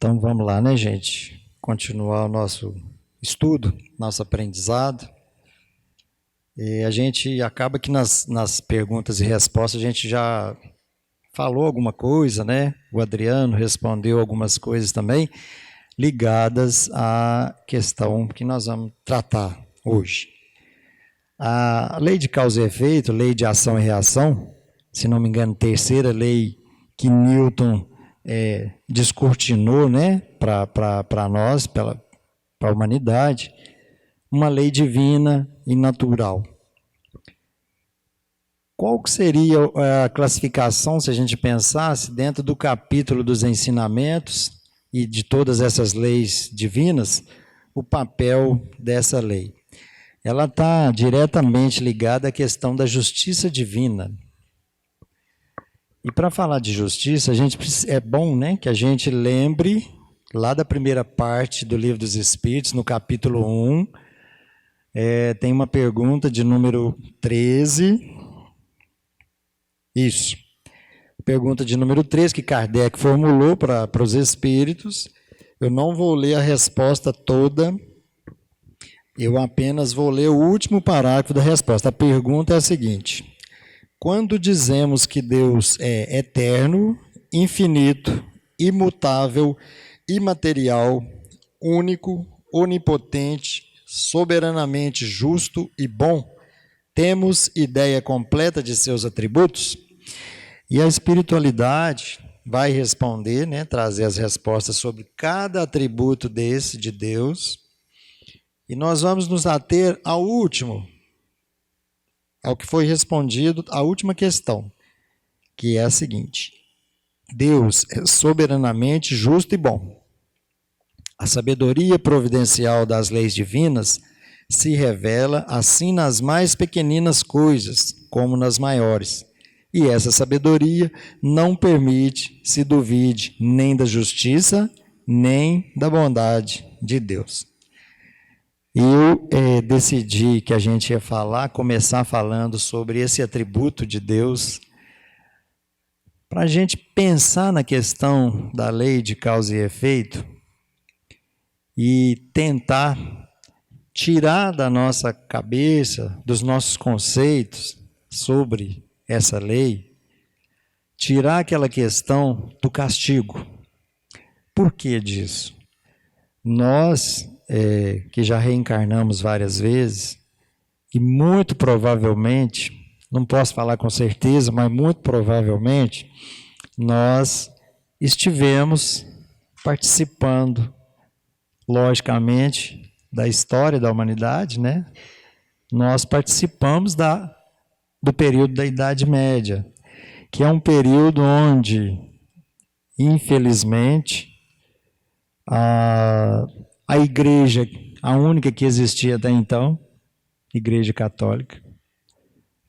Então vamos lá, né, gente? Continuar o nosso estudo, nosso aprendizado. E a gente acaba que nas perguntas e respostas a gente já falou alguma coisa, né? O Adriano respondeu algumas coisas também ligadas à questão que nós vamos tratar hoje. A lei de causa e efeito, lei de ação e reação, se não me engano, terceira lei que Newton descortinou, né, para nós, para a humanidade, uma lei divina e natural. Qual que seria a classificação, se a gente pensasse, dentro do capítulo dos ensinamentos e de todas essas leis divinas, o papel dessa lei? Ela está diretamente ligada à questão da justiça divina. E para falar de justiça, é bom, né, que a gente lembre lá da primeira parte do Livro dos Espíritos, no capítulo 1, tem uma pergunta de número 13. Isso. Pergunta de número 13 que Kardec formulou para os espíritos. Eu não vou ler a resposta toda, eu apenas vou ler o último parágrafo da resposta. A pergunta é a seguinte: quando dizemos que Deus é eterno, infinito, imutável, imaterial, único, onipotente, soberanamente justo e bom, temos ideia completa de seus atributos? E a espiritualidade vai responder, né, trazer as respostas sobre cada atributo desse de Deus. E nós vamos nos ater ao último, ao que foi respondido, a última questão, que é a seguinte: Deus é soberanamente justo e bom. A sabedoria providencial das leis divinas se revela assim nas mais pequeninas coisas, como nas maiores. E essa sabedoria não permite se duvide nem da justiça, nem da bondade de Deus. Eu decidi que a gente ia começar falando sobre esse atributo de Deus, para a gente pensar na questão da lei de causa e efeito e tentar tirar da nossa cabeça, dos nossos conceitos sobre essa lei, tirar aquela questão do castigo. Por que disso? Nós, que já reencarnamos várias vezes, e muito provavelmente, não posso falar com certeza, mas muito provavelmente, nós estivemos participando, logicamente, da história da humanidade, né? Nós participamos do período da Idade Média, que é um período onde, infelizmente, a igreja, a única que existia até então, Igreja Católica,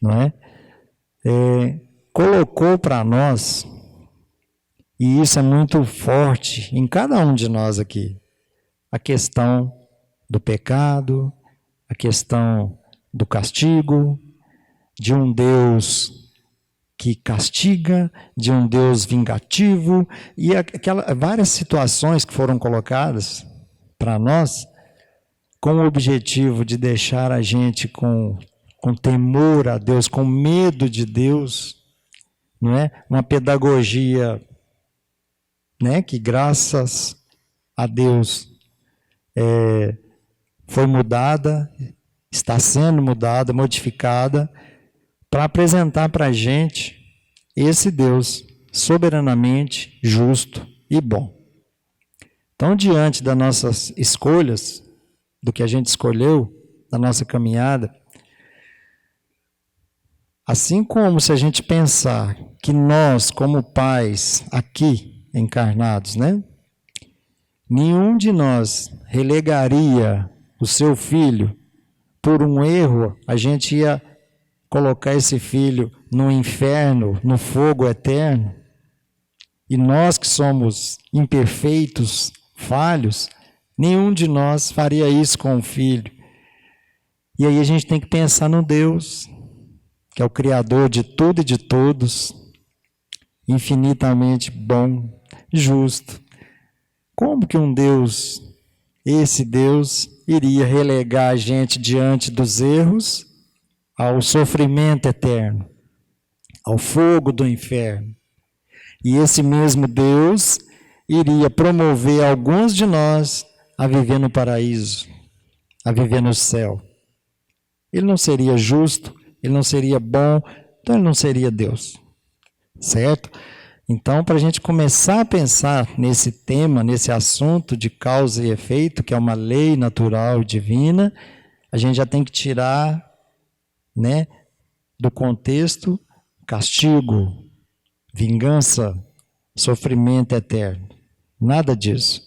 não é? Colocou para nós, e isso é muito forte em cada um de nós aqui, a questão do pecado, a questão do castigo, de um Deus que castiga, de um Deus vingativo, e várias situações que foram colocadas para nós, com o objetivo de deixar a gente com temor a Deus, com medo de Deus, não é? Uma pedagogia, né, que graças a Deus foi mudada, está sendo mudada, modificada, para apresentar para a gente esse Deus soberanamente justo e bom. Então, diante das nossas escolhas, do que a gente escolheu, da nossa caminhada, assim como se a gente pensar que nós, como pais aqui encarnados, né, nenhum de nós relegaria o seu filho por um erro, a gente ia colocar esse filho no inferno, no fogo eterno, e nós que somos imperfeitos, falhos, nenhum de nós faria isso com o filho. E aí a gente tem que pensar no Deus, que é o Criador de tudo e de todos, infinitamente bom, justo. Como que esse Deus, iria relegar a gente diante dos erros ao sofrimento eterno, ao fogo do inferno? E esse mesmo Deus iria promover alguns de nós a viver no paraíso, a viver no céu. Ele não seria justo, ele não seria bom, então ele não seria Deus, certo? Então, para a gente começar a pensar nesse tema, nesse assunto de causa e efeito, que é uma lei natural divina, a gente já tem que tirar, né, do contexto castigo, vingança, sofrimento eterno. Nada disso.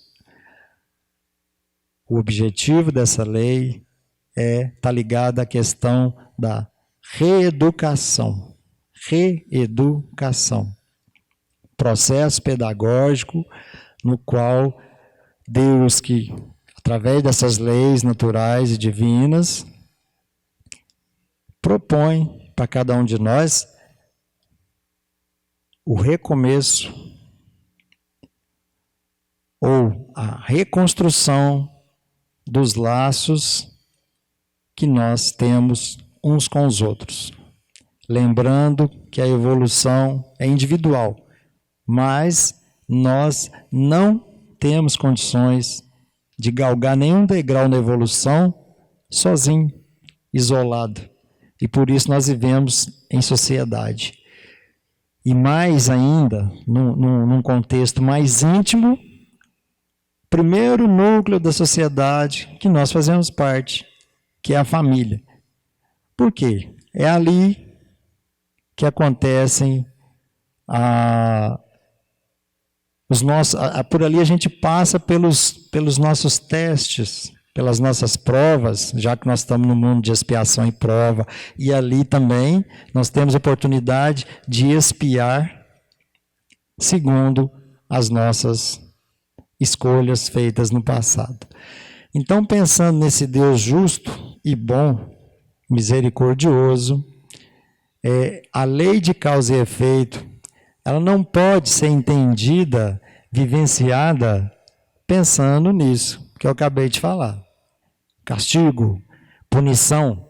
O objetivo dessa lei está ligado à questão da reeducação. Reeducação. Processo pedagógico no qual Deus, que através dessas leis naturais e divinas, propõe para cada um de nós o recomeço ou a reconstrução dos laços que nós temos uns com os outros. Lembrando que a evolução é individual, mas nós não temos condições de galgar nenhum degrau na evolução sozinho, isolado. E por isso nós vivemos em sociedade. E mais ainda, num contexto mais íntimo, primeiro núcleo da sociedade que nós fazemos parte, que é a família. Por quê? É ali que acontecem por ali a gente passa pelos nossos testes, pelas nossas provas, já que nós estamos no mundo de expiação e prova, e ali também nós temos a oportunidade de expiar segundo as nossas escolhas feitas no passado. Então, pensando nesse Deus justo e bom, misericordioso, a lei de causa e efeito, ela não pode ser entendida, vivenciada, pensando nisso que eu acabei de falar. Castigo, punição.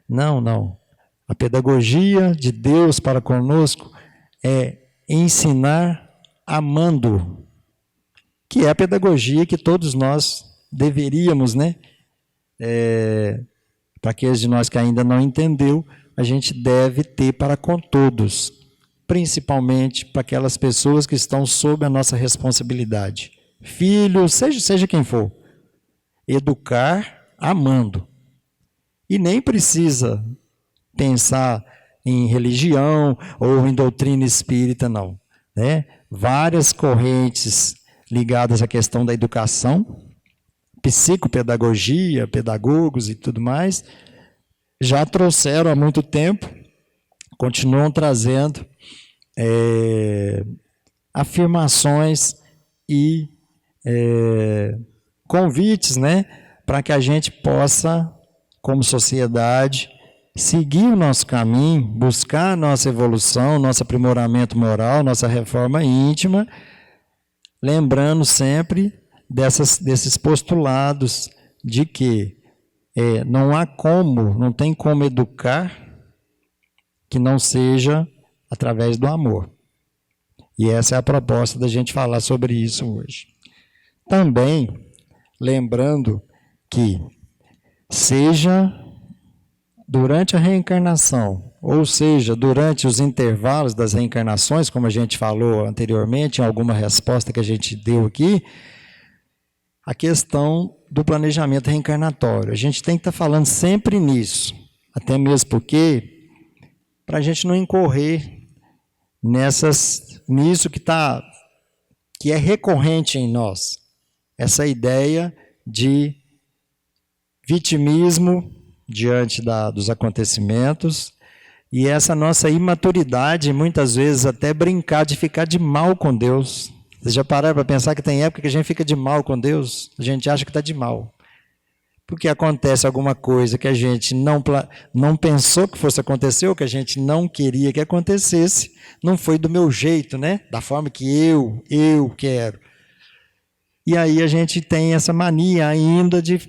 Não. A pedagogia de Deus para conosco é ensinar amando, que é a pedagogia que todos nós deveríamos, né? Para aqueles de nós que ainda não entendeu, a gente deve ter para com todos, principalmente para aquelas pessoas que estão sob a nossa responsabilidade. Filhos, seja quem for, educar amando. E nem precisa pensar em religião ou em doutrina espírita, não. Né? Várias correntes ligadas à questão da educação, psicopedagogia, pedagogos e tudo mais, já trouxeram há muito tempo, continuam trazendo afirmações e convites, né, para que a gente possa, como sociedade, seguir o nosso caminho, buscar a nossa evolução, nosso aprimoramento moral, nossa reforma íntima, lembrando sempre desses postulados de que não tem como educar que não seja através do amor. E essa é a proposta da gente falar sobre isso hoje. Também lembrando que seja durante a reencarnação, ou seja, durante os intervalos das reencarnações, como a gente falou anteriormente, em alguma resposta que a gente deu aqui, a questão do planejamento reencarnatório. A gente tem que estar falando sempre nisso, até mesmo porque, para a gente não incorrer nisso que é recorrente em nós, essa ideia de vitimismo diante dos acontecimentos e essa nossa imaturidade, muitas vezes até brincar de ficar de mal com Deus. Vocês já pararam para pensar que tem época que a gente fica de mal com Deus? A gente acha que está de mal. Porque acontece alguma coisa que a gente não pensou que fosse acontecer, ou que a gente não queria que acontecesse, não foi do meu jeito, né? Da forma que eu quero. E aí a gente tem essa mania ainda de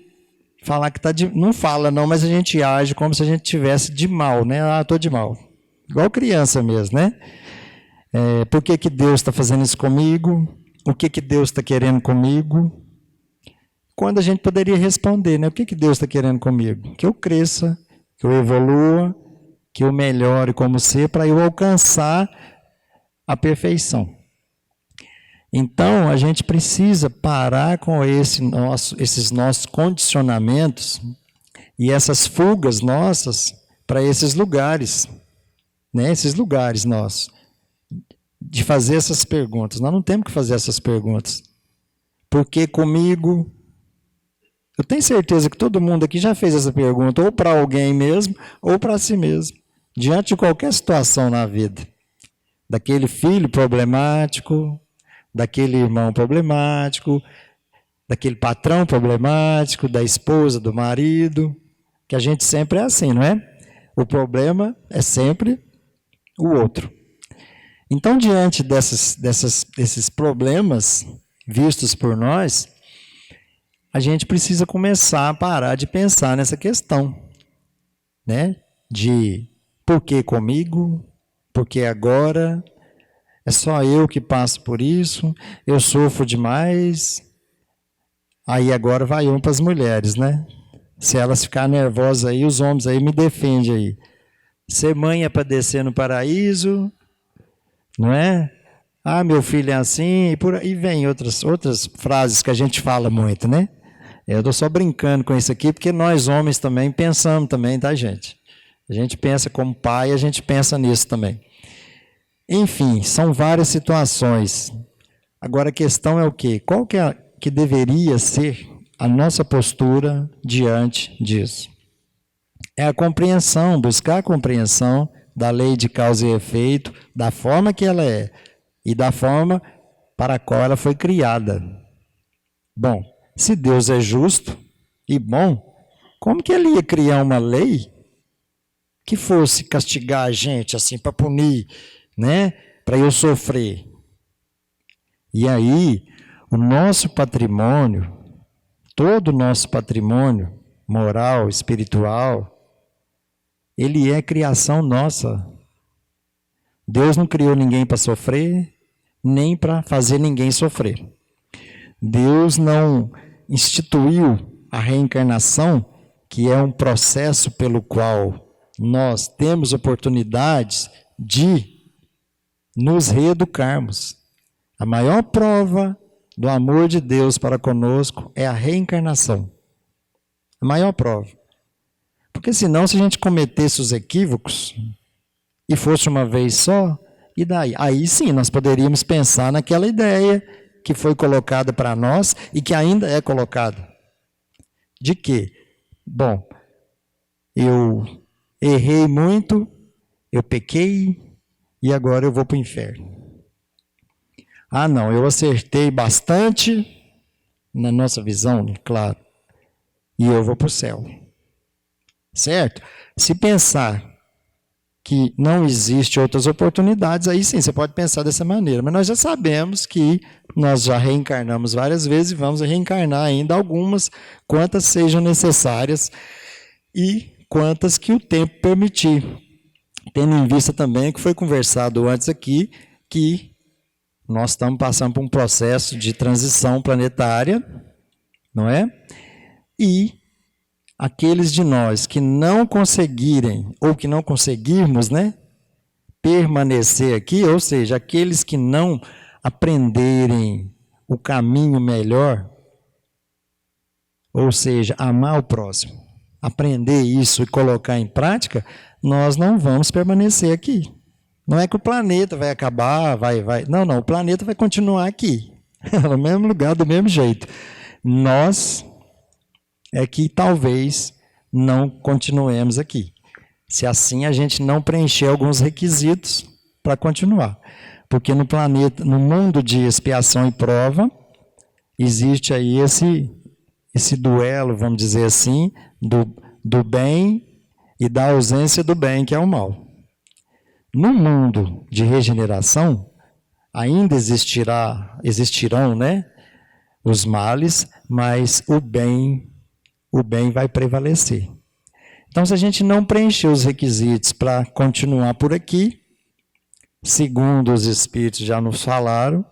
falar que está de... Não fala não, mas a gente age como se a gente tivesse de mal, né? Ah, estou de mal. Igual criança mesmo, né? Por que que Deus está fazendo isso comigo? O que que Deus está querendo comigo? Quando a gente poderia responder, né? O que que Deus está querendo comigo? Que eu cresça, que eu evolua, que eu melhore como ser, para eu alcançar a perfeição. Então, a gente precisa parar com esses nossos condicionamentos e essas fugas nossas para esses lugares, né? Esses lugares nossos, de fazer essas perguntas. Nós não temos que fazer essas perguntas. Por que comigo? Eu tenho certeza que todo mundo aqui já fez essa pergunta, ou para alguém mesmo, ou para si mesmo, diante de qualquer situação na vida. Daquele filho problemático, daquele irmão problemático, daquele patrão problemático, da esposa, do marido, que a gente sempre é assim, não é? O problema é sempre o outro. Então, diante desses problemas vistos por nós, a gente precisa começar a parar de pensar nessa questão, né? De por que comigo? Por que agora? É só eu que passo por isso? Eu sofro demais? Aí agora vai para as mulheres, né? Se elas ficarem nervosas aí, os homens aí me defendem aí. Ser mãe é para descer no paraíso, não é? Ah, meu filho é assim, e por aí vem outras frases que a gente fala muito, né? Eu estou só brincando com isso aqui, porque nós homens também pensamos também, tá, gente? A gente pensa como pai, a gente pensa nisso também. Enfim, são várias situações. Agora a questão é o quê? Qual que deveria ser a nossa postura diante disso? É a compreensão, buscar a compreensão da lei de causa e efeito, da forma que ela é e da forma para a qual ela foi criada. Bom, se Deus é justo e bom, como que ele ia criar uma lei que fosse castigar a gente assim para punir, né? Para eu sofrer? E aí, o nosso patrimônio, todo o nosso patrimônio moral, espiritual, ele é criação nossa. Deus não criou ninguém para sofrer, nem para fazer ninguém sofrer. Deus não instituiu a reencarnação, que é um processo pelo qual nós temos oportunidades de nos reeducarmos. A maior prova do amor de Deus para conosco é a reencarnação. A maior prova. Porque senão, se a gente cometesse os equívocos e fosse uma vez só, e daí? Aí sim, nós poderíamos pensar naquela ideia que foi colocada para nós e que ainda é colocada. De quê? Bom, eu errei muito, eu pequei e agora eu vou para o inferno. Ah, não, eu acertei bastante, na nossa visão, claro, e eu vou para o céu. Certo? Se pensar que não existe outras oportunidades, aí sim, você pode pensar dessa maneira. Mas nós já sabemos que nós já reencarnamos várias vezes e vamos reencarnar ainda algumas, quantas sejam necessárias e quantas que o tempo permitir. Tendo em vista também que foi conversado antes aqui, que nós estamos passando por um processo de transição planetária, não é? E aqueles de nós que não conseguirem, ou que não conseguirmos, né, permanecer aqui, ou seja, aqueles que não aprenderem o caminho melhor, ou seja, amar o próximo, aprender isso e colocar em prática, nós não vamos permanecer aqui. Não é que o planeta vai acabar, não, o planeta vai continuar aqui, no mesmo lugar, do mesmo jeito. Nós é que talvez não continuemos aqui, se assim a gente não preencher alguns requisitos para continuar. Porque no planeta, no mundo de expiação e prova, existe aí esse duelo, vamos dizer assim, do bem e da ausência do bem, que é o mal. No mundo de regeneração, ainda existirão, né, os males, mas o bem vai prevalecer. Então, se a gente não preencher os requisitos para continuar por aqui, segundo os Espíritos já nos falaram,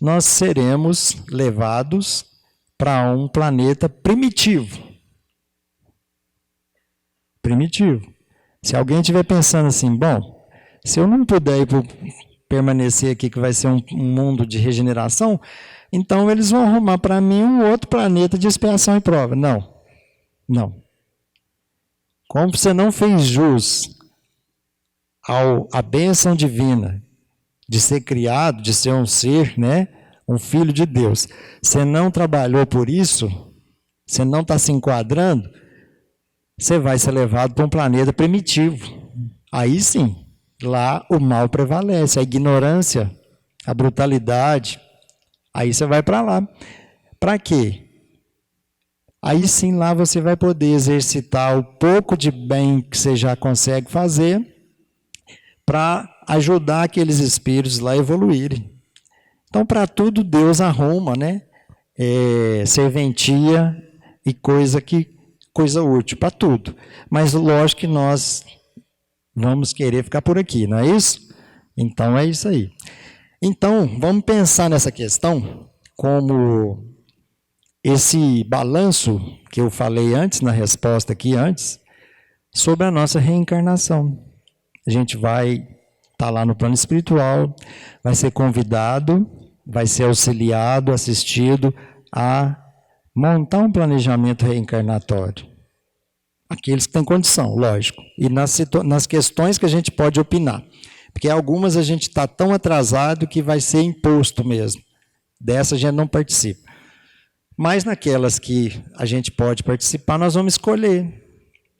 nós seremos levados para um planeta primitivo. Primitivo. Se alguém estiver pensando assim, bom, se eu não puder permanecer aqui, que vai ser um mundo de regeneração, então eles vão arrumar para mim um outro planeta de expiação e prova. Não. Não. Como você não fez jus à bênção divina de ser criado, de ser um ser, né, um filho de Deus, você não trabalhou por isso, você não está se enquadrando, você vai ser levado para um planeta primitivo. Aí sim, lá o mal prevalece, a ignorância, a brutalidade. Aí você vai para lá. Para quê? Aí sim lá você vai poder exercitar o pouco de bem que você já consegue fazer para ajudar aqueles espíritos lá a evoluírem. Então, para tudo Deus arruma, né? Serventia e coisa útil, para tudo. Mas lógico que nós vamos querer ficar por aqui, não é isso? Então é isso aí. Então, vamos pensar nessa questão como esse balanço que eu falei antes, na resposta aqui antes, sobre a nossa reencarnação. A gente vai estar lá no plano espiritual, vai ser convidado, vai ser auxiliado, assistido a montar um planejamento reencarnatório. Aqueles que têm condição, lógico. E nas questões que a gente pode opinar. Porque algumas a gente está tão atrasado que vai ser imposto mesmo. Dessa a gente não participa. Mas naquelas que a gente pode participar, nós vamos escolher.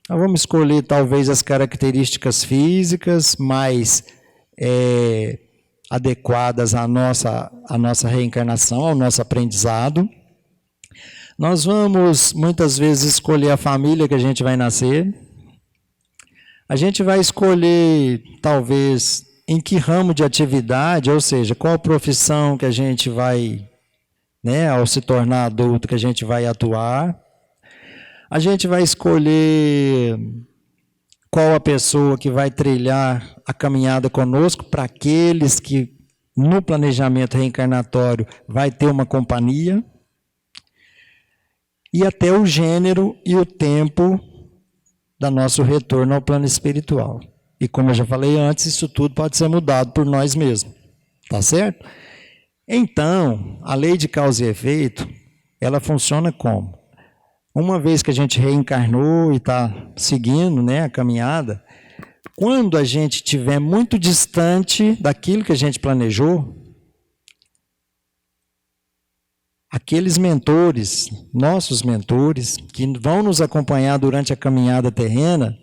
Nós vamos escolher talvez as características físicas mais adequadas à nossa reencarnação, ao nosso aprendizado. Nós vamos muitas vezes escolher a família que a gente vai nascer. A gente vai escolher talvez em que ramo de atividade, ou seja, qual profissão que a gente vai, né, ao se tornar adulto, que a gente vai atuar. A gente vai escolher qual a pessoa que vai trilhar a caminhada conosco, para aqueles que no planejamento reencarnatório vai ter uma companhia. E até o gênero e o tempo do nosso retorno ao plano espiritual. E como eu já falei antes, isso tudo pode ser mudado por nós mesmos. Tá certo? Então, a lei de causa e efeito, ela funciona como? Uma vez que a gente reencarnou e está seguindo, né, a caminhada, quando a gente estiver muito distante daquilo que a gente planejou, aqueles mentores, nossos mentores, que vão nos acompanhar durante a caminhada terrena,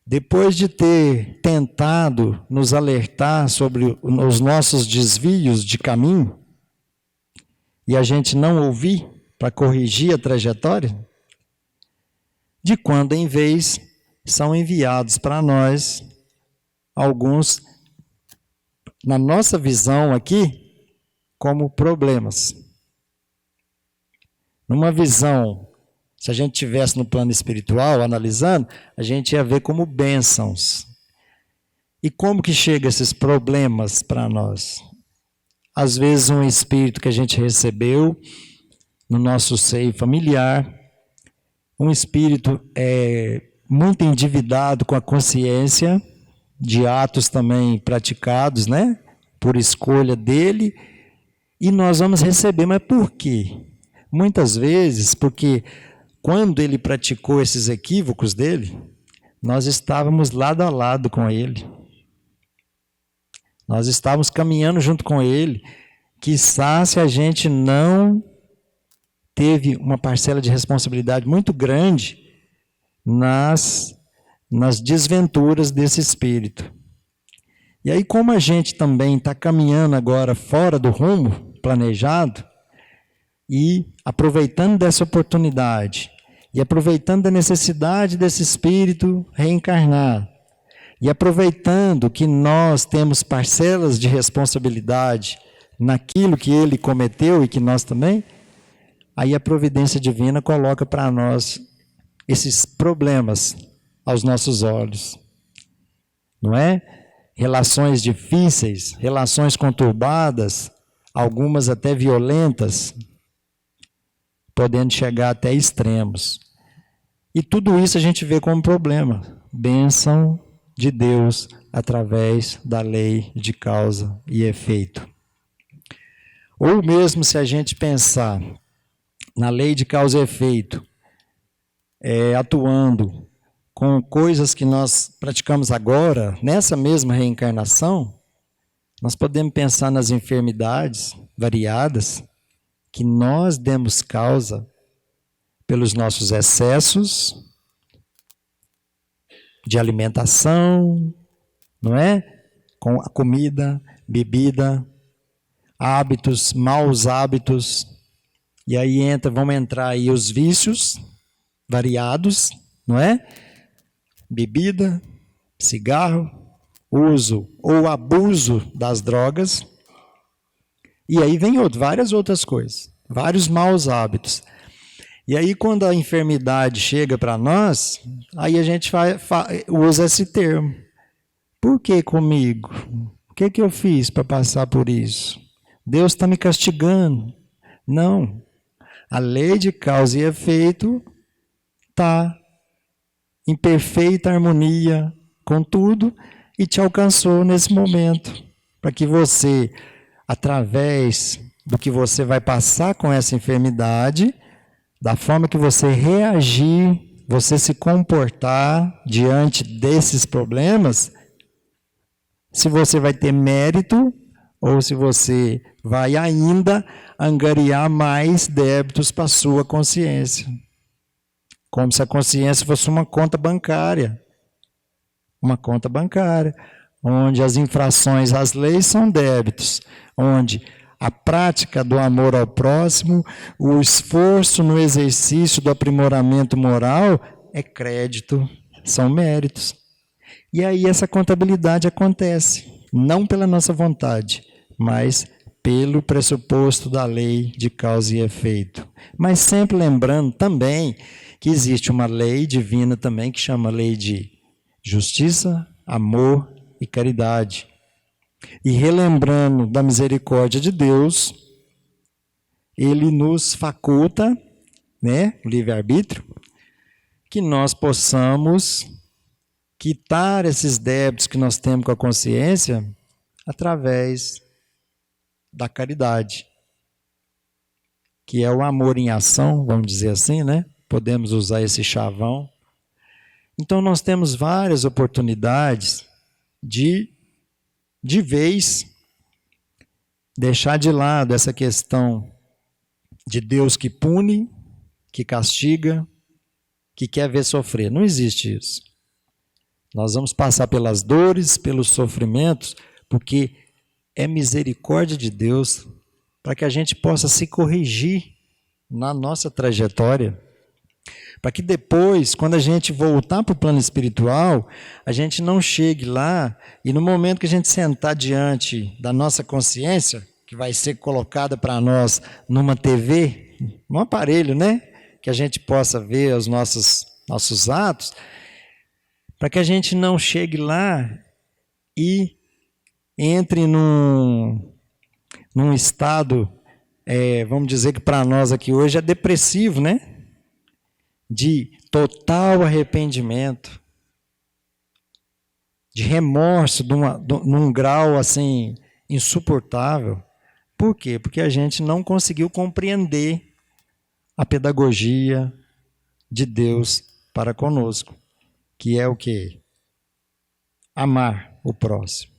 depois de ter tentado nos alertar sobre os nossos desvios de caminho, e a gente não ouvir para corrigir a trajetória, de quando em vez são enviados para nós alguns, na nossa visão aqui, como problemas. Numa visão, se a gente estivesse no plano espiritual, analisando, a gente ia ver como bênçãos. E como que chegam esses problemas para nós? Às vezes um espírito que a gente recebeu no nosso seio familiar, um espírito muito endividado com a consciência, de atos também praticados, né, por escolha dele, e nós vamos receber, mas por quê? Muitas vezes, porque quando ele praticou esses equívocos dele, nós estávamos lado a lado com ele. Nós estávamos caminhando junto com ele. Quiçá se a gente não teve uma parcela de responsabilidade muito grande nas desventuras desse espírito. E aí, como a gente também está caminhando agora fora do rumo planejado, e aproveitando dessa oportunidade, e aproveitando da necessidade desse espírito reencarnar, e aproveitando que nós temos parcelas de responsabilidade naquilo que ele cometeu e que nós também, aí a providência divina coloca para nós esses problemas aos nossos olhos, não é? Relações difíceis, relações conturbadas, algumas até violentas, podendo chegar até extremos. E tudo isso a gente vê como problema, bênção de Deus através da lei de causa e efeito. Ou mesmo se a gente pensar na lei de causa e efeito, atuando com coisas que nós praticamos agora, nessa mesma reencarnação, nós podemos pensar nas enfermidades variadas que nós demos causa pelos nossos excessos de alimentação, não é? Com a comida, bebida, hábitos, maus hábitos. E aí vão entrar aí os vícios variados, não é? Bebida, cigarro, uso ou abuso das drogas. E aí vem várias outras coisas, vários maus hábitos. E aí quando a enfermidade chega para nós, aí a gente usa esse termo. Por que comigo? O que eu fiz para passar por isso? Deus está me castigando. Não. A lei de causa e efeito está em perfeita harmonia com tudo e te alcançou nesse momento, para que você, através do que você vai passar com essa enfermidade, da forma que você reagir, você se comportar diante desses problemas, se você vai ter mérito ou se você vai ainda angariar mais débitos para a sua consciência. Como se a consciência fosse uma conta bancária. Uma conta bancária, onde as infrações às leis são débitos, onde a prática do amor ao próximo, o esforço no exercício do aprimoramento moral é crédito, são méritos. E aí essa contabilidade acontece, não pela nossa vontade, mas pelo pressuposto da lei de causa e efeito. Mas sempre lembrando também que existe uma lei divina também que chama lei de justiça, amor e caridade. E relembrando da misericórdia de Deus, Ele nos faculta, né, o livre-arbítrio, que nós possamos quitar esses débitos que nós temos com a consciência através da caridade, que é o amor em ação, vamos dizer assim, né? Podemos usar esse chavão. Então nós temos várias oportunidades de vez deixar de lado essa questão de Deus que pune, que castiga, que quer ver sofrer. Não existe isso. Nós vamos passar pelas dores, pelos sofrimentos, porque é misericórdia de Deus para que a gente possa se corrigir na nossa trajetória. Para que depois, quando a gente voltar para o plano espiritual, a gente não chegue lá e no momento que a gente sentar diante da nossa consciência, que vai ser colocada para nós numa TV, num aparelho, né? Que a gente possa ver os nossos atos, para que a gente não chegue lá e entre num estado, vamos dizer que para nós aqui hoje é depressivo, né? De total arrependimento, de remorso, num grau assim insuportável. Por quê? Porque a gente não conseguiu compreender a pedagogia de Deus para conosco, que é o quê? Amar o próximo.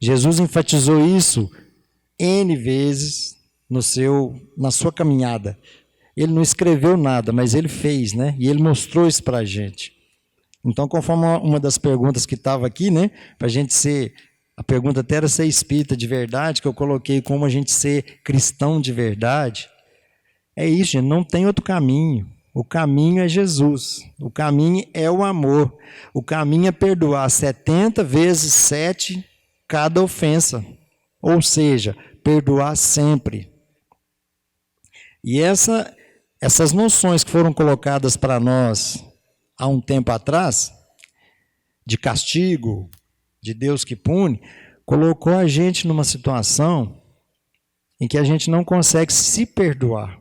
Jesus enfatizou isso N vezes na sua caminhada. Ele não escreveu nada, mas ele fez, né? E ele mostrou isso para a gente. Então, conforme uma das perguntas que estava aqui, né? Para a gente ser, a pergunta até era ser espírita de verdade, que eu coloquei como a gente ser cristão de verdade. É isso, gente, não tem outro caminho. O caminho é Jesus. O caminho é o amor. O caminho é perdoar 70 vezes 7 cada ofensa. Ou seja, perdoar sempre. E essas noções que foram colocadas para nós há um tempo atrás, de castigo, de Deus que pune, colocou a gente numa situação em que a gente não consegue se perdoar.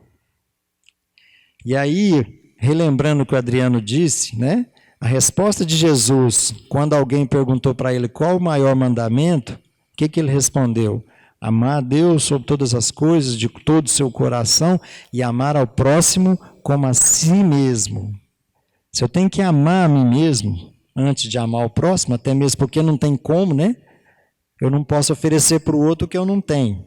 E aí, relembrando o que o Adriano disse, né? A resposta de Jesus, quando alguém perguntou para ele qual o maior mandamento, o que ele respondeu? Amar a Deus sobre todas as coisas, de todo o seu coração, e amar ao próximo como a si mesmo. Se eu tenho que amar a mim mesmo, antes de amar o próximo, até mesmo porque não tem como, né? Eu não posso oferecer para o outro o que eu não tenho.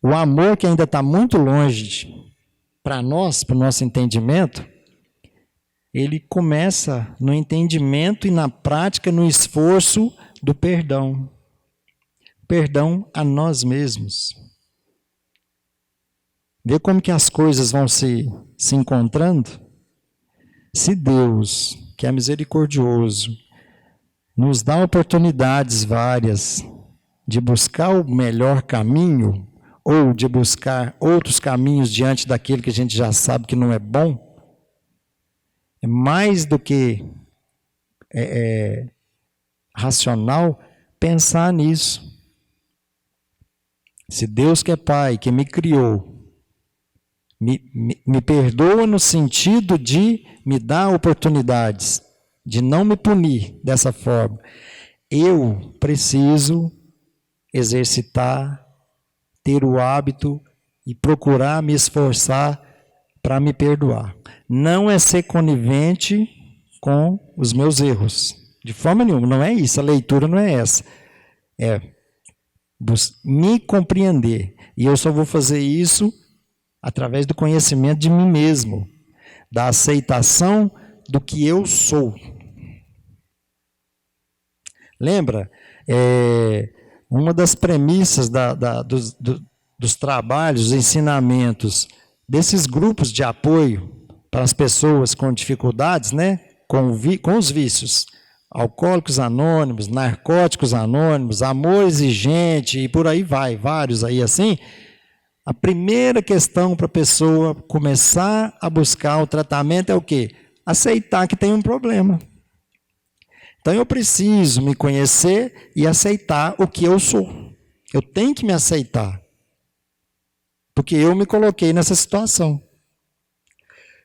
O amor que ainda está muito longe para nós, para o nosso entendimento, ele começa no entendimento e na prática, no esforço do perdão. Perdão a nós mesmos. Vê como que as coisas vão se encontrando? Se Deus, que é misericordioso, nos dá oportunidades várias de buscar o melhor caminho, ou de buscar outros caminhos diante daquele que a gente já sabe que não é bom, é mais do que racional pensar nisso. Se Deus que é Pai, que me criou, me perdoa no sentido de me dar oportunidades, de não me punir dessa forma, eu preciso exercitar, ter o hábito e procurar me esforçar para me perdoar. Não é ser conivente com os meus erros, de forma nenhuma, não é isso, a leitura não é essa. É me compreender, e eu só vou fazer isso através do conhecimento de mim mesmo, da aceitação do que eu sou. Lembra? Uma das premissas dos trabalhos, dos ensinamentos desses grupos de apoio para as pessoas com dificuldades, né? com os vícios, Alcoólicos Anônimos, Narcóticos Anônimos, Amor Exigente e por aí vai, vários aí assim. A primeira questão para a pessoa começar a buscar o tratamento é o quê? Aceitar que tem um problema. Então eu preciso me conhecer e aceitar o que eu sou. Eu tenho que me aceitar. Porque eu me coloquei nessa situação.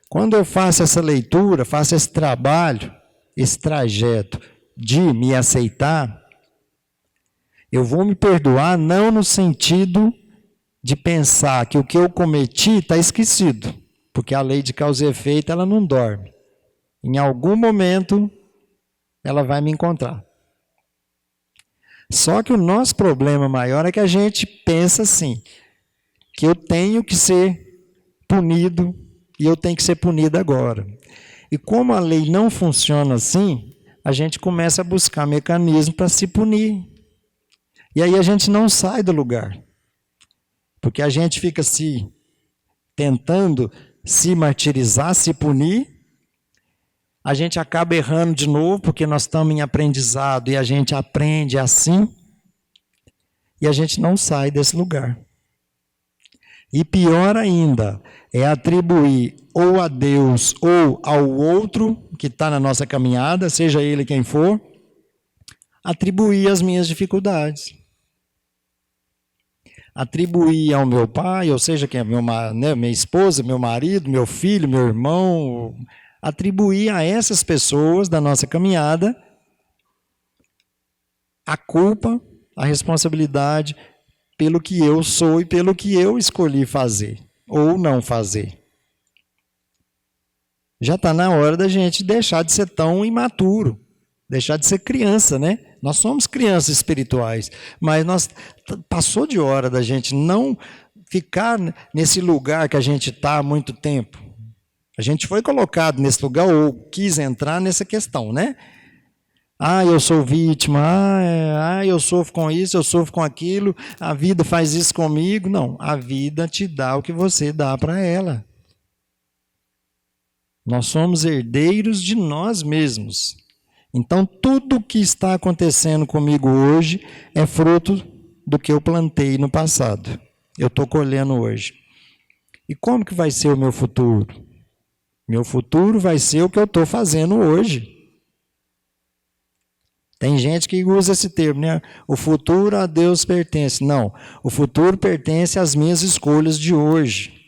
Quando eu faço essa leitura, faço esse trabalho, esse trajeto de me aceitar, eu vou me perdoar não no sentido de pensar que o que eu cometi está esquecido, porque a lei de causa e efeito ela não dorme. Em algum momento ela vai me encontrar. Só que o nosso problema maior é que a gente pensa assim, que eu tenho que ser punido e eu tenho que ser punido agora. E como a lei não funciona assim, a gente começa a buscar mecanismos para se punir. E aí a gente não sai do lugar. Porque a gente fica tentando se martirizar, se punir. A gente acaba errando de novo, porque nós estamos em aprendizado e a gente aprende assim. E a gente não sai desse lugar. E pior ainda, é atribuir ou a Deus ou ao outro que está na nossa caminhada, seja ele quem for, atribuir as minhas dificuldades. Atribuir ao meu pai, ou seja, quem é minha esposa, meu marido, meu filho, meu irmão, atribuir a essas pessoas da nossa caminhada a culpa, a responsabilidade pelo que eu sou e pelo que eu escolhi fazer ou não fazer. Já está na hora da gente deixar de ser tão imaturo, deixar de ser criança, né? Nós somos crianças espirituais, mas passou de hora da gente não ficar nesse lugar que a gente está há muito tempo. A gente foi colocado nesse lugar ou quis entrar nessa questão, né? Eu sou vítima, eu sofro com isso, eu sofro com aquilo, a vida faz isso comigo. Não, a vida te dá o que você dá para ela. Nós somos herdeiros de nós mesmos. Então, tudo o que está acontecendo comigo hoje é fruto do que eu plantei no passado. Eu estou colhendo hoje. E como que vai ser o meu futuro? Meu futuro vai ser o que eu estou fazendo hoje. Tem gente que usa esse termo, né? O futuro a Deus pertence. Não, o futuro pertence às minhas escolhas de hoje.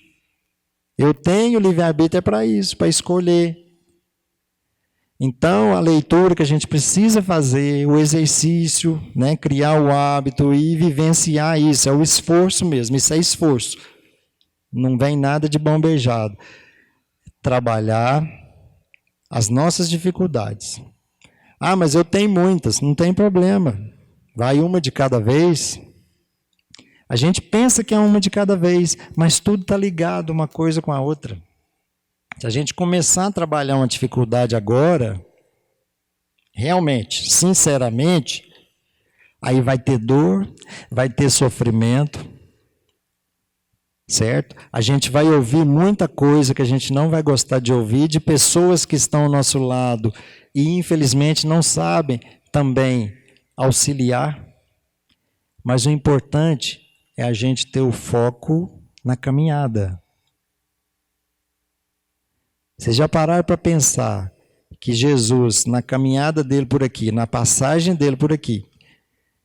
Eu tenho livre-arbítrio para isso, para escolher. Então, a leitura que a gente precisa fazer, o exercício, né? Criar o hábito e vivenciar isso, é o esforço mesmo, isso é esforço. Não vem nada de bombejado. Trabalhar as nossas dificuldades. Ah, mas eu tenho muitas, não tem problema. Vai uma de cada vez. A gente pensa que é uma de cada vez, mas tudo está ligado uma coisa com a outra. Se a gente começar a trabalhar uma dificuldade agora, realmente, sinceramente, aí vai ter dor, vai ter sofrimento, certo? A gente vai ouvir muita coisa que a gente não vai gostar de ouvir, de pessoas que estão ao nosso lado e infelizmente não sabem também auxiliar. Mas o importante é a gente ter o foco na caminhada. Vocês já pararam para pensar que Jesus, na caminhada dele por aqui, na passagem dele por aqui,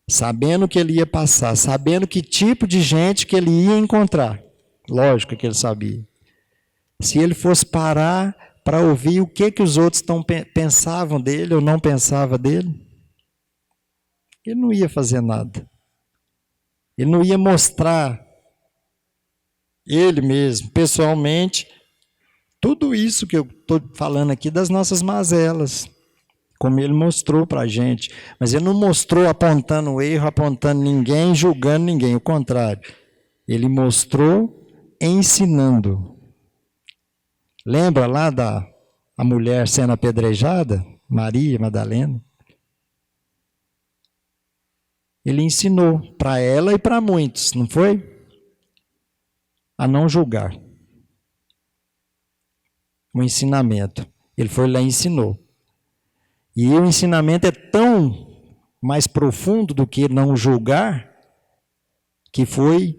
sabendo que ele ia passar, sabendo que tipo de gente que ele ia encontrar, lógico que ele sabia. Se ele fosse parar para ouvir o que os outros pensavam dele ou não pensavam dele, ele não ia fazer nada. Ele não ia mostrar, ele mesmo, pessoalmente, tudo isso que eu estou falando aqui das nossas mazelas, como ele mostrou para a gente. Mas ele não mostrou apontando o erro, apontando ninguém, julgando ninguém, o contrário. Ele mostrou ensinando. Lembra lá a mulher sendo apedrejada? Maria Madalena? Ele ensinou para ela e para muitos, não foi? A não julgar. O ensinamento. Ele foi lá e ensinou. E o ensinamento é tão mais profundo do que não julgar, que foi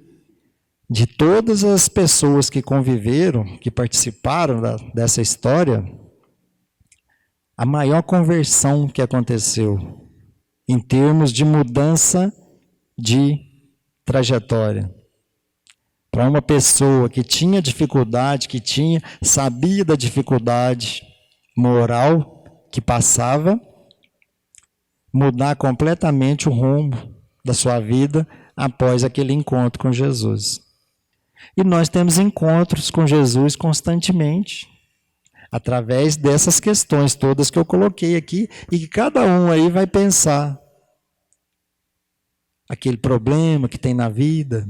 de todas as pessoas que conviveram, que participaram dessa história, a maior conversão que aconteceu em termos de mudança de trajetória. Para uma pessoa que tinha dificuldade, sabia da dificuldade moral que passava, mudar completamente o rumo da sua vida após aquele encontro com Jesus. E nós temos encontros com Jesus constantemente, através dessas questões todas que eu coloquei aqui, e que cada um aí vai pensar aquele problema que tem na vida,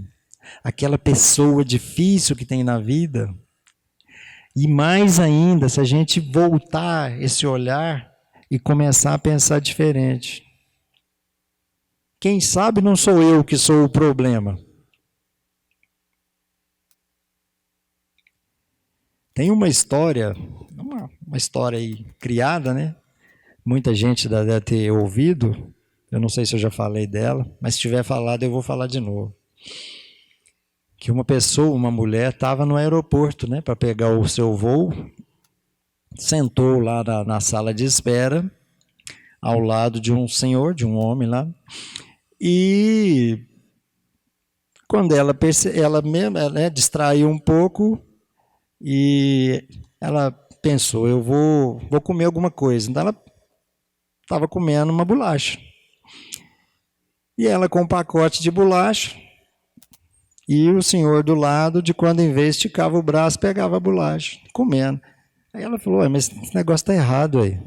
aquela pessoa difícil que tem na vida. E mais ainda, se a gente voltar esse olhar e começar a pensar diferente. Quem sabe não sou eu que sou o problema. Tem uma história aí criada, né? Muita gente deve ter ouvido. Eu não sei se eu já falei dela, mas se tiver falado eu vou falar de novo. Que uma mulher, estava no aeroporto, né, para pegar o seu voo, sentou lá na sala de espera, ao lado de um senhor, de um homem lá, e quando ela distraiu um pouco, e ela pensou, eu vou comer alguma coisa. Então ela estava comendo uma bolacha. E ela com um pacote de bolacha, e o senhor do lado, de quando em vez esticava o braço, pegava a bolacha, comendo. Aí ela falou, mas esse negócio está errado aí.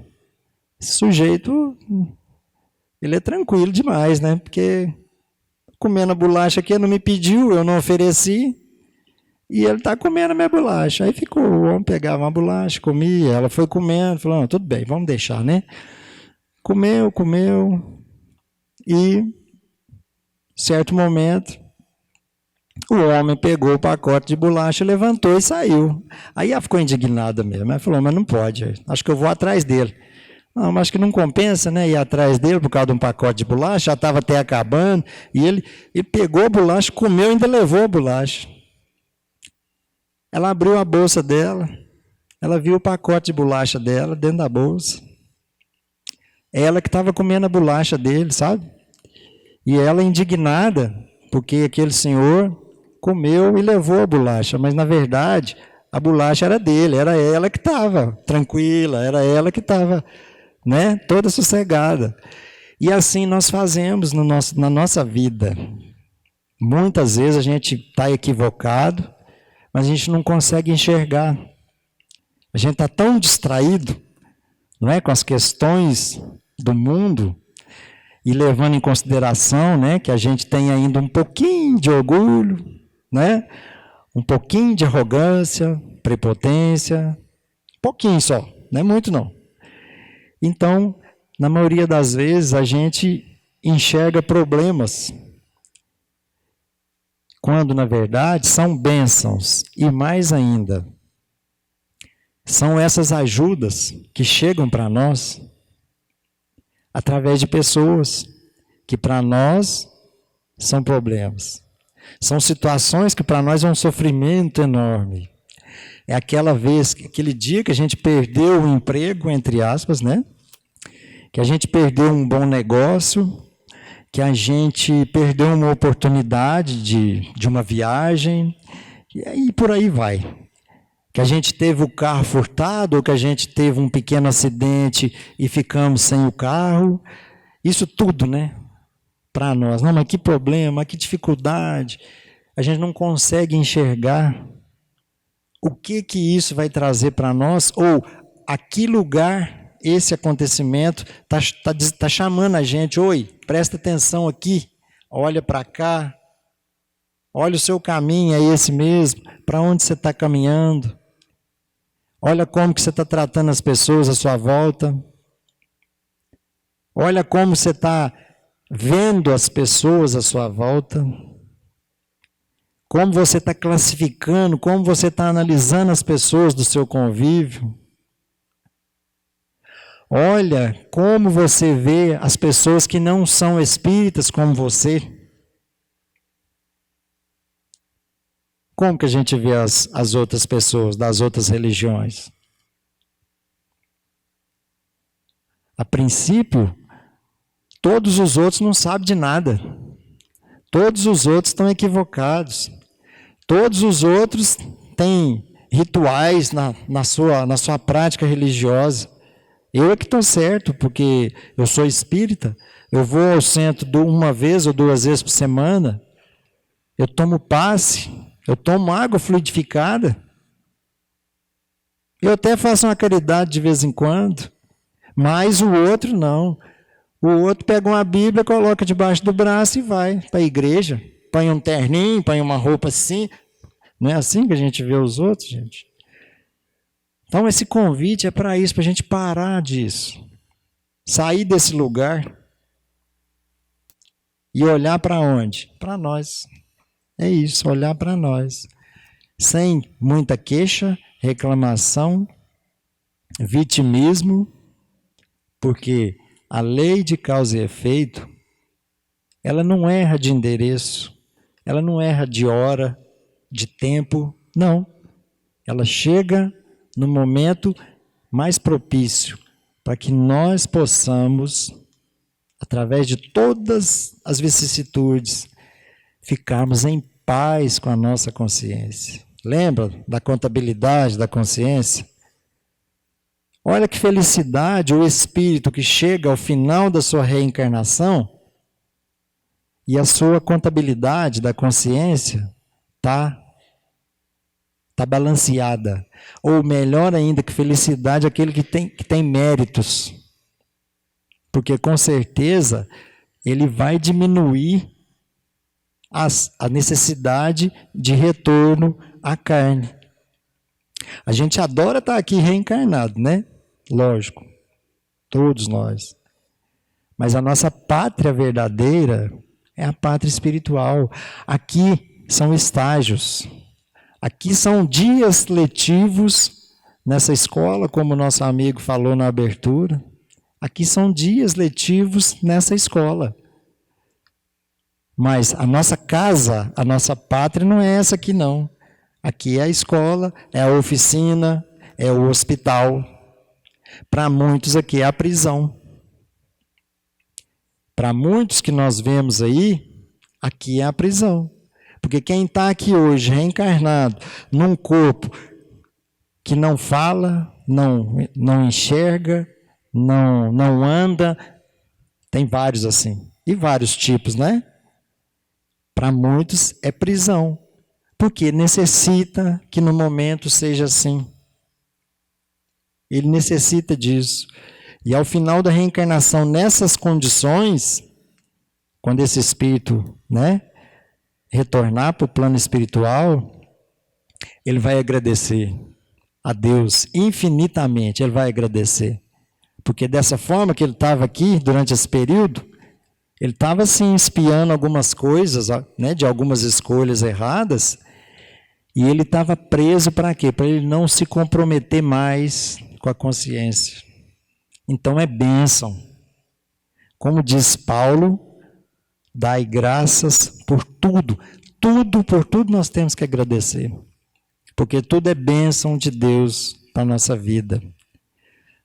Esse sujeito, ele é tranquilo demais, né? Porque comendo a bolacha aqui, não me pediu, eu não ofereci, e ele está comendo a minha bolacha. Aí ficou, o homem pegava uma bolacha, comia, ela foi comendo, falou, não, tudo bem, vamos deixar, né? Comeu, e certo momento, o homem pegou o pacote de bolacha, levantou e saiu. Aí ela ficou indignada mesmo. Ela falou, mas não pode, acho que eu vou atrás dele. Não, mas acho que não compensa, né? Ir atrás dele por causa de um pacote de bolacha, já estava até acabando, e ele pegou a bolacha, comeu e ainda levou a bolacha. Ela abriu a bolsa dela, ela viu o pacote de bolacha dela dentro da bolsa. Ela que estava comendo a bolacha dele, sabe? E ela indignada, porque aquele senhor comeu e levou a bolacha, mas na verdade a bolacha era dele, era ela que estava tranquila, era ela que estava, né, toda sossegada. E assim nós fazemos na nossa vida. Muitas vezes a gente está equivocado, mas a gente não consegue enxergar. A gente está tão distraído, não é, com as questões do mundo, e levando em consideração, né, que a gente tem ainda um pouquinho de orgulho, né, um pouquinho de arrogância, prepotência, pouquinho só, não é muito não. Então, na maioria das vezes, a gente enxerga problemas, quando, na verdade, são bênçãos. E mais ainda, são essas ajudas que chegam para nós através de pessoas que, para nós, são problemas. São situações que, para nós, é um sofrimento enorme. É aquela vez, aquele dia que a gente perdeu o emprego, entre aspas, né? Que a gente perdeu um bom negócio, que a gente perdeu uma oportunidade de uma viagem, e aí por aí vai. Que a gente teve o carro furtado, ou que a gente teve um pequeno acidente e ficamos sem o carro. Isso tudo, né? Para nós. Não, mas que problema, que dificuldade. A gente não consegue enxergar o que isso vai trazer para nós, ou a que lugar esse acontecimento está chamando a gente. Oi, presta atenção aqui, olha para cá, olha o seu caminho, é esse mesmo, para onde você está caminhando, olha como que você está tratando as pessoas à sua volta, olha como você está vendo as pessoas à sua volta, como você está classificando, como você está analisando as pessoas do seu convívio. Olha como você vê as pessoas que não são espíritas como você. Como que a gente vê as outras pessoas das outras religiões? A princípio, todos os outros não sabem de nada. Todos os outros estão equivocados. Todos os outros têm rituais na sua prática religiosa. Eu é que estou certo, porque eu sou espírita, eu vou ao centro uma vez ou 2 vezes por semana, eu tomo passe, eu tomo água fluidificada, eu até faço uma caridade de vez em quando, mas o outro não. O outro pega uma Bíblia, coloca debaixo do braço e vai para a igreja, põe um terninho, põe uma roupa assim. Não é assim que a gente vê os outros, gente? Então, esse convite é para isso, para a gente parar disso. Sair desse lugar e olhar para onde? Para nós. É isso, olhar para nós. Sem muita queixa, reclamação, vitimismo, porque a lei de causa e efeito, ela não erra de endereço, ela não erra de hora, de tempo, não. Ela chega no momento mais propício para que nós possamos, através de todas as vicissitudes, ficarmos em paz com a nossa consciência. Lembra da contabilidade da consciência? Olha que felicidade o espírito que chega ao final da sua reencarnação e a sua contabilidade da consciência está balanceada. Ou melhor ainda, que felicidade aquele que tem méritos. Porque com certeza ele vai diminuir a necessidade de retorno à carne. A gente adora estar aqui reencarnado, né? Lógico, todos nós. Mas a nossa pátria verdadeira é a pátria espiritual. Aqui são estágios. Aqui são dias letivos nessa escola, como o nosso amigo falou na abertura. Aqui são dias letivos nessa escola. Mas a nossa casa, a nossa pátria não é essa aqui não. Aqui é a escola, é a oficina, é o hospital. Para muitos aqui é a prisão. Para muitos que nós vemos aí, aqui é a prisão. Porque quem está aqui hoje, reencarnado, num corpo que não fala, não enxerga, não anda, tem vários assim, e vários tipos, né? Para muitos é prisão, porque necessita que no momento seja assim. Ele necessita disso. E ao final da reencarnação, nessas condições, quando esse espírito, né, retornar para o plano espiritual, ele vai agradecer a Deus infinitamente, ele vai agradecer. Porque dessa forma que ele estava aqui, durante esse período, ele estava assim, espiando algumas coisas, né, de algumas escolhas erradas, e ele estava preso para quê? Para ele não se comprometer mais com a consciência. Então é bênção. Como diz Paulo, dai graças por tudo. Por tudo nós temos que agradecer. Porque tudo é bênção de Deus para a nossa vida.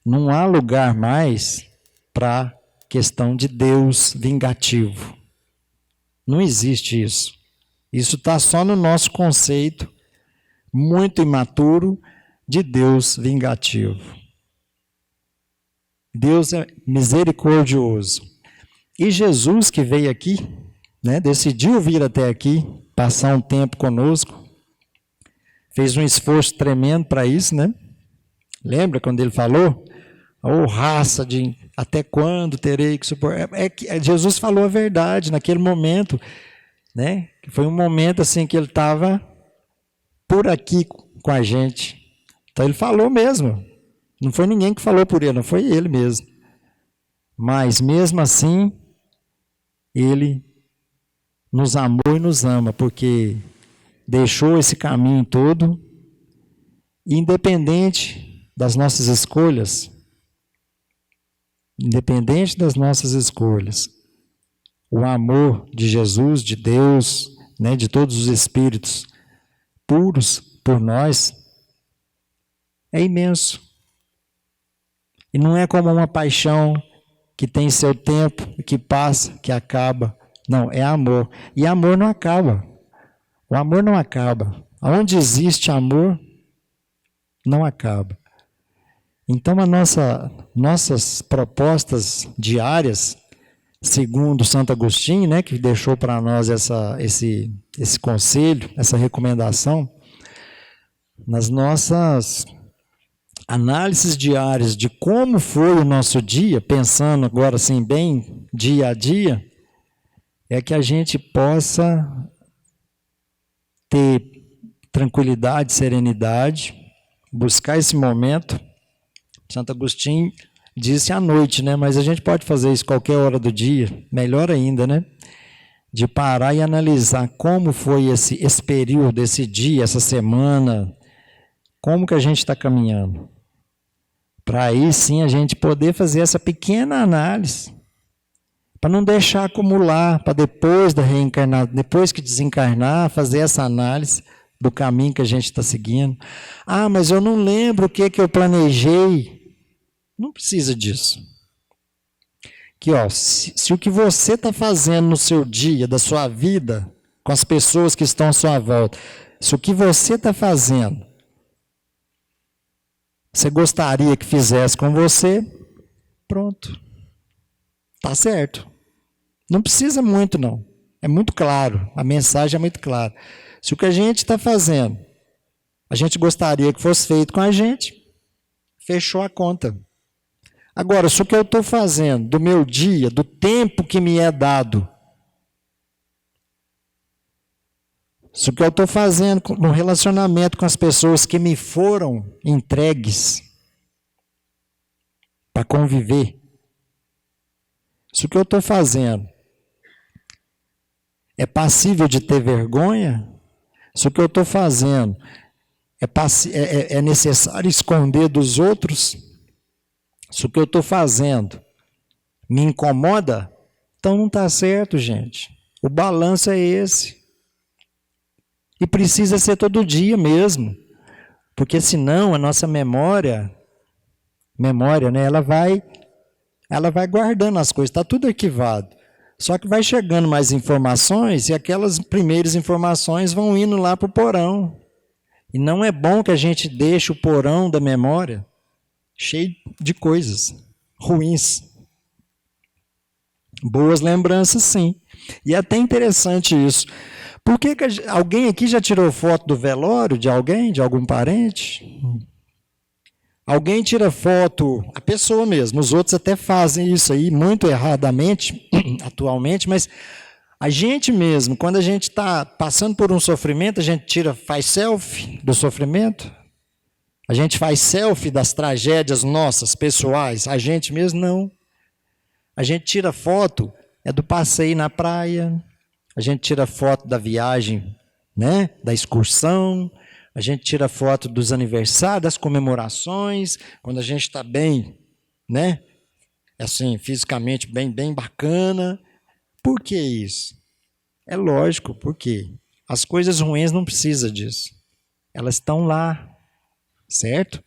Não há lugar mais para questão de Deus vingativo. Não existe isso. Isso está só no nosso conceito, muito imaturo, de Deus vingativo. Deus é misericordioso. E Jesus que veio aqui, né, decidiu vir até aqui, passar um tempo conosco, fez um esforço tremendo para isso, né? Lembra quando ele falou? Ô raça de até quando terei que suportar? Jesus falou a verdade naquele momento, né? Que foi um momento assim que ele estava por aqui com a gente. Então ele falou mesmo. Não foi ninguém que falou por ele, não foi ele mesmo. Mas mesmo assim, ele nos amou e nos ama, porque deixou esse caminho todo, independente das nossas escolhas. Independente das nossas escolhas. O amor de Jesus, de Deus, né, de todos os espíritos puros por nós, é imenso. E não é como uma paixão que tem seu tempo, que passa, que acaba. Não, é amor. E amor não acaba. O amor não acaba. Onde existe amor, não acaba. Então, nossas propostas diárias, segundo Santo Agostinho, né, que deixou para nós esse conselho, essa recomendação, nas nossas análises diárias de como foi o nosso dia, pensando agora assim bem dia a dia, é que a gente possa ter tranquilidade, serenidade, buscar esse momento. Santo Agostinho disse à noite, né? Mas a gente pode fazer isso qualquer hora do dia, melhor ainda, né? De parar e analisar como foi esse período, esse dia, essa semana, como que a gente está caminhando. Para aí sim a gente poder fazer essa pequena análise, para não deixar acumular, para depois da reencarnação, depois que desencarnar, fazer essa análise do caminho que a gente está seguindo. Ah, mas eu não lembro o que eu planejei. Não precisa disso. Que, ó, se o que você está fazendo no seu dia, da sua vida, com as pessoas que estão à sua volta, se o que você está fazendo, você gostaria que fizesse com você, pronto. Está certo. Não precisa muito, não. É muito claro. A mensagem é muito clara. Se o que a gente está fazendo, a gente gostaria que fosse feito com a gente, fechou a conta. Agora, se o que eu estou fazendo do meu dia, do tempo que me é dado, se o que eu estou fazendo no relacionamento com as pessoas que me foram entregues para conviver, se o que eu estou fazendo é passível de ter vergonha, se o que eu estou fazendo é necessário esconder dos outros, se o que eu estou fazendo Me incomoda? Então não está certo, gente. O balanço é esse. E precisa ser todo dia mesmo. Porque senão a nossa memória, né, ela vai guardando as coisas, está tudo arquivado. Só que vai chegando mais informações e aquelas primeiras informações vão indo lá para o porão. E não é bom que a gente deixe o porão da memória cheio de coisas ruins. Boas lembranças, sim. E é até interessante isso. Por que alguém aqui já tirou foto do velório de alguém, de algum parente? Alguém tira foto, a pessoa mesmo, os outros até fazem isso aí muito erradamente atualmente, mas a gente mesmo, quando a gente está passando por um sofrimento, a gente faz selfie do sofrimento, a gente faz selfie das tragédias nossas, pessoais, a gente mesmo não. A gente tira foto do passeio na praia, a gente tira foto da viagem, né, da excursão, a gente tira foto dos aniversários, das comemorações, quando a gente está bem, né, assim, fisicamente bem bacana. Por que isso? É lógico, porque as coisas ruins não precisam disso. Elas estão lá, certo?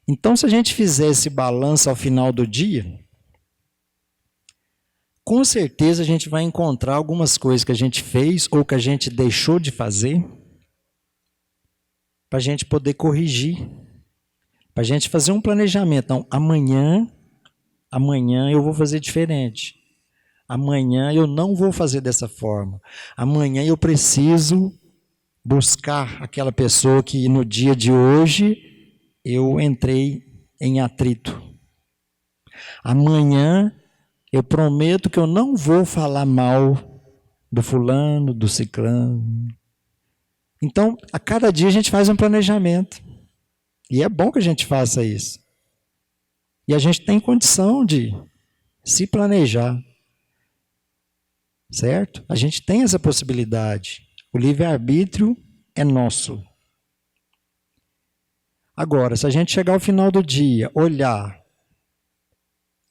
Então, se a gente fizer esse balanço ao final do dia, com certeza a gente vai encontrar algumas coisas que a gente fez ou que a gente deixou de fazer para a gente poder corrigir, para a gente fazer um planejamento. Então, amanhã eu vou fazer diferente. Amanhã eu não vou fazer dessa forma. Amanhã eu preciso buscar aquela pessoa que no dia de hoje eu entrei em atrito. Amanhã eu prometo que eu não vou falar mal do fulano, do ciclano. Então, a cada dia a gente faz um planejamento. E é bom que a gente faça isso. E a gente tem condição de se planejar. Certo? A gente tem essa possibilidade. O livre-arbítrio é nosso. Agora, se a gente chegar ao final do dia, olhar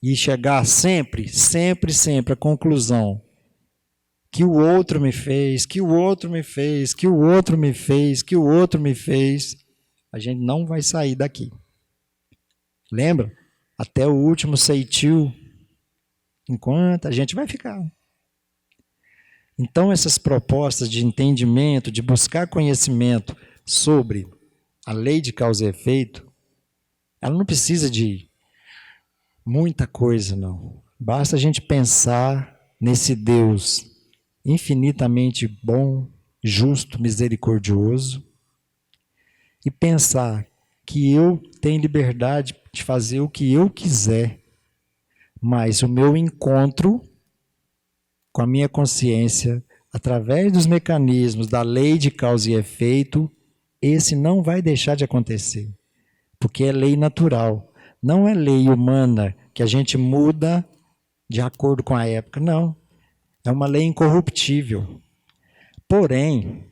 e chegar sempre à conclusão que o outro me fez, que o outro me fez, que o outro me fez, que o outro me fez, a gente não vai sair daqui. Lembra? Até o último ceitil, enquanto a gente vai ficar. Então, essas propostas de entendimento, de buscar conhecimento sobre a lei de causa e efeito, ela não precisa de muita coisa, não. Basta a gente pensar nesse Deus infinitamente bom, justo, misericordioso, e pensar que eu tenho liberdade de fazer o que eu quiser, mas o meu encontro com a minha consciência, através dos mecanismos da lei de causa e efeito, esse não vai deixar de acontecer, porque é lei natural, não é lei humana que a gente muda de acordo com a época, não. É uma lei incorruptível. Porém,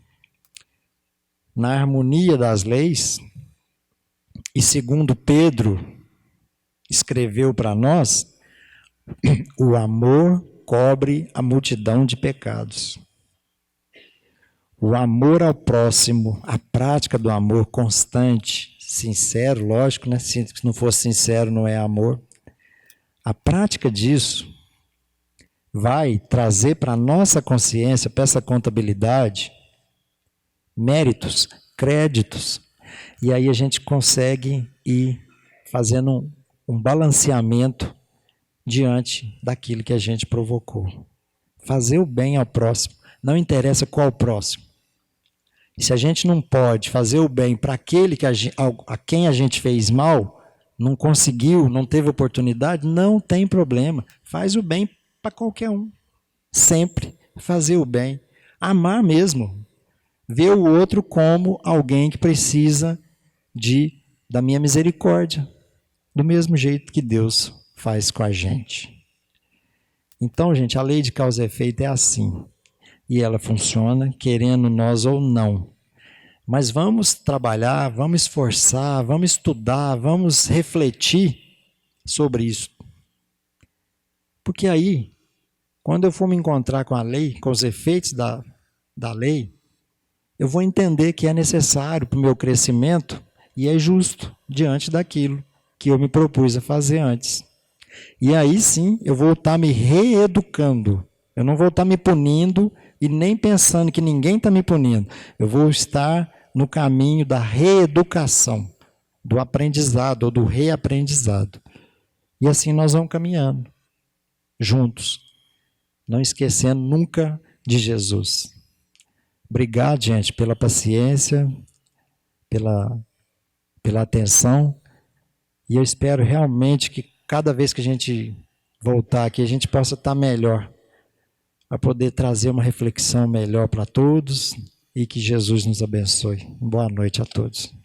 na harmonia das leis, e segundo Pedro escreveu para nós, o amor cobre a multidão de pecados. O amor ao próximo, a prática do amor constante, sincero, lógico, né? Se não fosse sincero, não é amor. A prática disso vai trazer para a nossa consciência, para essa contabilidade, méritos, créditos, e aí a gente consegue ir fazendo um balanceamento diante daquilo que a gente provocou. Fazer o bem ao próximo, não interessa qual próximo. E se a gente não pode fazer o bem para aquele a quem a gente fez mal, não conseguiu, não teve oportunidade, não tem problema. Faz o bem para qualquer um. Sempre fazer o bem. Amar mesmo. Ver o outro como alguém que precisa da minha misericórdia. Do mesmo jeito que Deus faz com a gente. Então, gente, a lei de causa e efeito é assim. E ela funciona, querendo nós ou não. Mas vamos trabalhar, vamos esforçar, vamos estudar, vamos refletir sobre isso. Porque aí, quando eu for me encontrar com a lei, com os efeitos da lei, eu vou entender que é necessário para o meu crescimento e é justo diante daquilo que eu me propus a fazer antes. E aí sim, eu vou estar me reeducando. Eu não vou estar me punindo e nem pensando que ninguém está me punindo. Eu vou estar no caminho da reeducação, do aprendizado ou do reaprendizado. E assim nós vamos caminhando, juntos, não esquecendo nunca de Jesus. Obrigado, gente, pela paciência, pela atenção. E eu espero realmente que cada vez que a gente voltar aqui, a gente possa estar melhor, para poder trazer uma reflexão melhor para todos e que Jesus nos abençoe. Boa noite a todos.